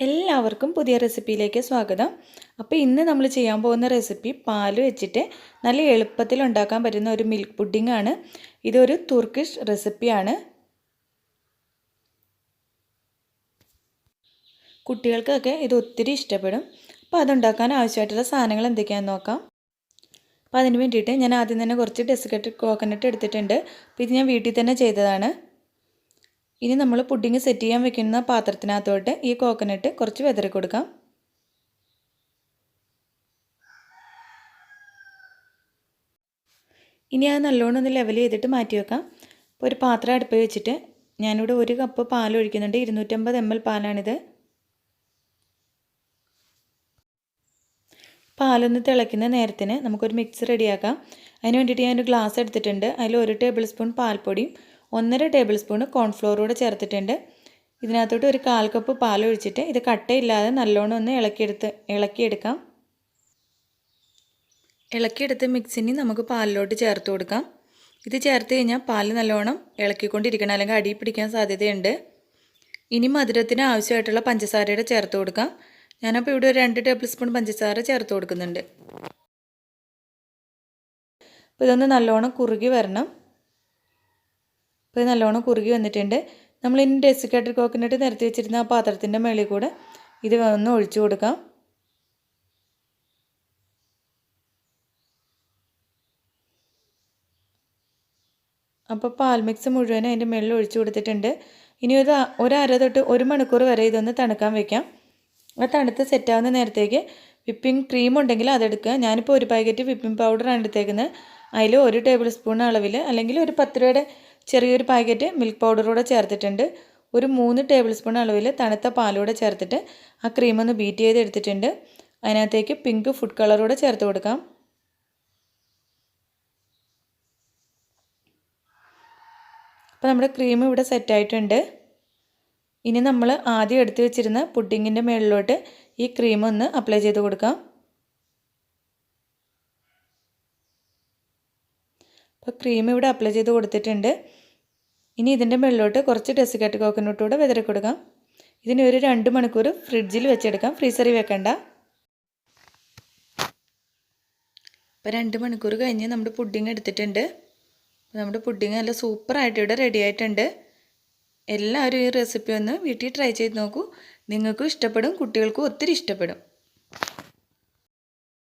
എല്ലാവർക്കും പുതിയ റെസിപ്പിയിലേക്ക് സ്വാഗതം. അപ്പോൾ ഇന്ന് നമ്മൾ ചെയ്യാൻ പോകുന്ന റെസിപ്പി പാൽ വെച്ചിട്ട് നല്ല എളുപ്പത്തിൽ ഉണ്ടാക്കാൻ പറ്റുന്ന ഒരു മിൽക്ക് പുഡിംഗ് ആണ്. ഇതൊരു തുർക്കിഷ് റെസിപ്പിയാണ്. കുട്ടികൾക്കൊക്കെ ഇത് ഒത്തിരി ഇഷ്ടപ്പെടും. അപ്പോൾ അതുണ്ടാക്കാൻ ആവശ്യമായിട്ടുള്ള സാധനങ്ങൾ എന്തൊക്കെയാണെന്ന് നോക്കാം. അപ്പോൾ അതിന് വേണ്ടിയിട്ട് ഞാൻ ആദ്യം തന്നെ കുറച്ച് ഡെസിക്കേറ്റഡ് കോക്കനട്ട് എടുത്തിട്ടുണ്ട്. അപ്പോൾ ഇത് ഞാൻ വീട്ടിൽ തന്നെ ചെയ്തതാണ്. ഇനി നമ്മൾ പുഡിംഗ് സെറ്റ് ചെയ്യാൻ വെക്കുന്ന പാത്രത്തിനകത്തോട്ട് ഈ കോക്കനട്ട് കുറച്ച് വെതറി കൊടുക്കാം. ഇനി അത് നല്ലോണം ഒന്ന് ലെവൽ ചെയ്തിട്ട് മാറ്റി വെക്കാം. അപ്പോൾ ഒരു പാത്രം അടുപ്പിൽ വെച്ചിട്ട് ഞാനിവിടെ 1 കപ്പ് പാൽ ഒഴിക്കുന്നുണ്ട്. 250 ml പാലാണിത്. പാലൊന്ന് തിളയ്ക്കുന്ന നേരത്തിന് നമുക്കൊരു മിക്സ് റെഡിയാക്കാം. അതിന് വേണ്ടിയിട്ട് ഞാനൊരു ഗ്ലാസ് എടുത്തിട്ടുണ്ട്. അതിൽ 1 ടേബിൾ സ്പൂൺ പാൽപ്പൊടിയും 1.5 ടേബിൾ സ്പൂൺ കോൺഫ്ലോർ കൂടെ ചേർത്തിട്ടുണ്ട്. ഇതിനകത്തോട്ട് ഒരു 1/4 കപ്പ് പാൽ ഒഴിച്ചിട്ട് ഇത് കട്ടയില്ലാതെ നല്ലോണം ഒന്ന് ഇളക്കിയെടുക്കാം. ഇളക്കിയെടുത്ത് മിക്സിനി നമുക്ക് പാലിലോട്ട് ചേർത്ത് കൊടുക്കാം. ഇത് ചേർത്ത് കഴിഞ്ഞാൽ പാൽ നല്ലോണം ഇളക്കിക്കൊണ്ടിരിക്കണം, അല്ലെങ്കിൽ അടി പിടിക്കാൻ സാധ്യതയുണ്ട്. ഇനി മധുരത്തിന് ആവശ്യമായിട്ടുള്ള പഞ്ചസാരയുടെ ചേർത്ത് കൊടുക്കാം. ഞാനപ്പോൾ ഇവിടെ ഒരു 2 ടേബിൾ സ്പൂൺ പഞ്ചസാര ചേർത്ത് കൊടുക്കുന്നുണ്ട്. അപ്പോൾ ഇതൊന്ന് നല്ലോണം കുറുകി വരണം. ഇപ്പോൾ നല്ലോണം കുറുകി വന്നിട്ടുണ്ട്. നമ്മളിനി ഡെസിക്കേറ്റഡ് കോക്കനട്ട് നിരത്തി വെച്ചിരുന്ന ആ പാത്രത്തിൻ്റെ മുകളിൽ കൂടെ ഇത് ഒന്ന് ഒഴിച്ചു കൊടുക്കാം. അപ്പോൾ പാൽ മിക്സ് മുഴുവൻ അതിൻ്റെ മുകളിൽ ഒഴിച്ചു കൊടുത്തിട്ടുണ്ട്. ഇനി ഒരു അര തൊട്ട് 1 മണിക്കൂർ വരെ ഇതൊന്ന് തണുക്കാൻ വയ്ക്കാം. ആ തണുത്ത് സെറ്റാവുന്ന നേരത്തേക്ക് വിപ്പിംഗ് ക്രീം ഉണ്ടെങ്കിൽ അതെടുക്കുക. ഞാനിപ്പോൾ 1 പാക്കറ്റ് വിപ്പിംഗ് പൗഡറാണ് എടുത്തേക്കുന്നത്. അതിൽ 1 ടേബിൾ സ്പൂൺ അളവിൽ, അല്ലെങ്കിൽ ഒരു 10 രൂപയുടെ ചെറിയൊരു പാക്കറ്റ് മിൽക്ക് പൗഡറൂടെ ചേർത്തിട്ടുണ്ട്. ഒരു 3 ടേബിൾ സ്പൂൺ അളവിൽ തണുത്ത പാലൂടെ ചേർത്തിട്ട് ആ ക്രീം ഒന്ന് ബീറ്റ് ചെയ്ത് എടുത്തിട്ടുണ്ട്. അതിനകത്തേക്ക് പിങ്ക് ഫുഡ് കളറൂടെ ചേർത്ത് കൊടുക്കാം. അപ്പോൾ നമ്മുടെ ക്രീം ഇവിടെ സെറ്റായിട്ടുണ്ട്. ഇനി നമ്മൾ ആദ്യം എടുത്തു വെച്ചിരുന്ന പുഡിങ്ങിൻ്റെ മുകളിലോട്ട് ഈ ക്രീം ഒന്ന് അപ്ലൈ ചെയ്ത് കൊടുക്കാം. അപ്പോൾ ക്രീം ഇവിടെ അപ്ലൈ ചെയ്ത് കൊടുത്തിട്ടുണ്ട്. ഇനി ഇതിൻ്റെ മുകളിലോട്ട് കുറച്ച് ഡെസിക്കേറ്റഡ് കോക്കനട്ട് കൂടെ വിതറി കൊടുക്കാം. ഇതിന് ഒരു 2 മണിക്കൂർ ഫ്രിഡ്ജിൽ വെച്ചെടുക്കാം, ഫ്രീസറിൽ വെക്കണ്ട. അപ്പോൾ 2 മണിക്കൂർ കഴിഞ്ഞ് നമ്മുടെ പുഡിങ് എടുത്തിട്ടുണ്ട്. നമ്മുടെ പുഡിങ് നല്ല സൂപ്പറായിട്ട് ഇവിടെ റെഡി ആയിട്ടുണ്ട്. എല്ലാവരും ഈ റെസിപ്പി ഒന്ന് വീട്ടിൽ ട്രൈ ചെയ്ത് നോക്കൂ. നിങ്ങൾക്കും ഇഷ്ടപ്പെടും, കുട്ടികൾക്കും ഒത്തിരി ഇഷ്ടപ്പെടും.